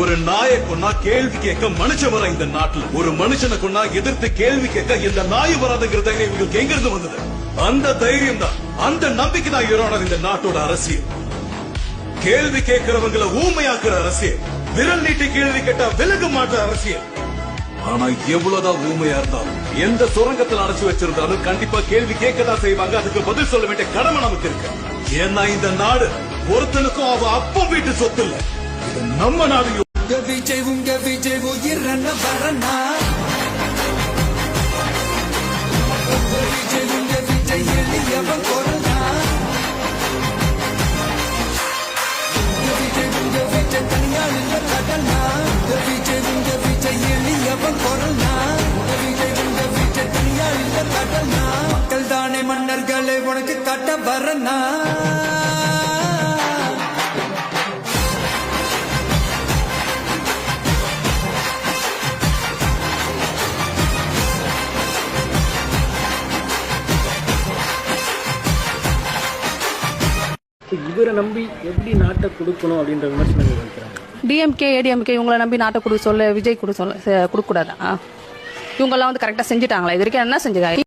ஒரு நாயை கொன்னா கேள்வி கேட்க மனுஷன் வர இந்த நாட்டுல, ஒரு மனுஷனை கொன்னா எதிர்த்து கேள்வி கேட்க இந்த நாய் வராதுங்கிற தைரியம் இவங்களுக்கு எங்க இருந்து வந்தது? அந்த தைரியம் தான், அந்த நம்பிக்கை தான் யுவர் இந்த நாட்டோட அரசியல். கேள்வி கேட்கிறவங்களை ஊமையாக்குற அரசியல், விரல் நீட்டி கேள்வி கேட்டா விலக மாற்ற அரசியல். ஆனா எவ்வளவுதான் ஊமையா இருந்தாலும், எந்த சுரங்கத்தில் அடைச்சு வச்சிருந்தாலும் கண்டிப்பா கேள்வி கேட்கதான் செய்வாங்க. அதுக்கு பதில் சொல்ல வேண்டிய கடமை நமக்கு இருக்கு. ஏன்னா இந்த நாடு ஒருத்தனுக்கும் அவ அப்பம் வீட்டு சொத்து இல்ல, இது நம்ம நாடு. உங்க விஜய் உயிரன வரனா, உங்க விஜய் எளியவன் கொரோனா, உங்க விஜய் தனியாள் இல்ல கடனா, உங்க விஜய் எளியவன் கொரோனா, உங்க விஜய் தனியாள் இல்ல கடனா. மக்கள் தானே மன்னர்களை உனக்கு கட்ட வரனா. இவரை நம்பி எப்படி நாட்டை கொடுக்கணும் அப்படின்ற விமர்சனங்கள் வைக்கிறாங்க. டிஎம்கே ஏடிஎம்கே இவங்களை நம்பி நாட்டை கொடுக்க சொல்ல, விஜய் கொடுக்க சொல்ல கொடுக்க கூடாதா? இவங்கெல்லாம் வந்து கரெக்டாக செஞ்சுட்டாங்களா? இது வரைக்கும் என்ன செஞ்சுட்டாங்க?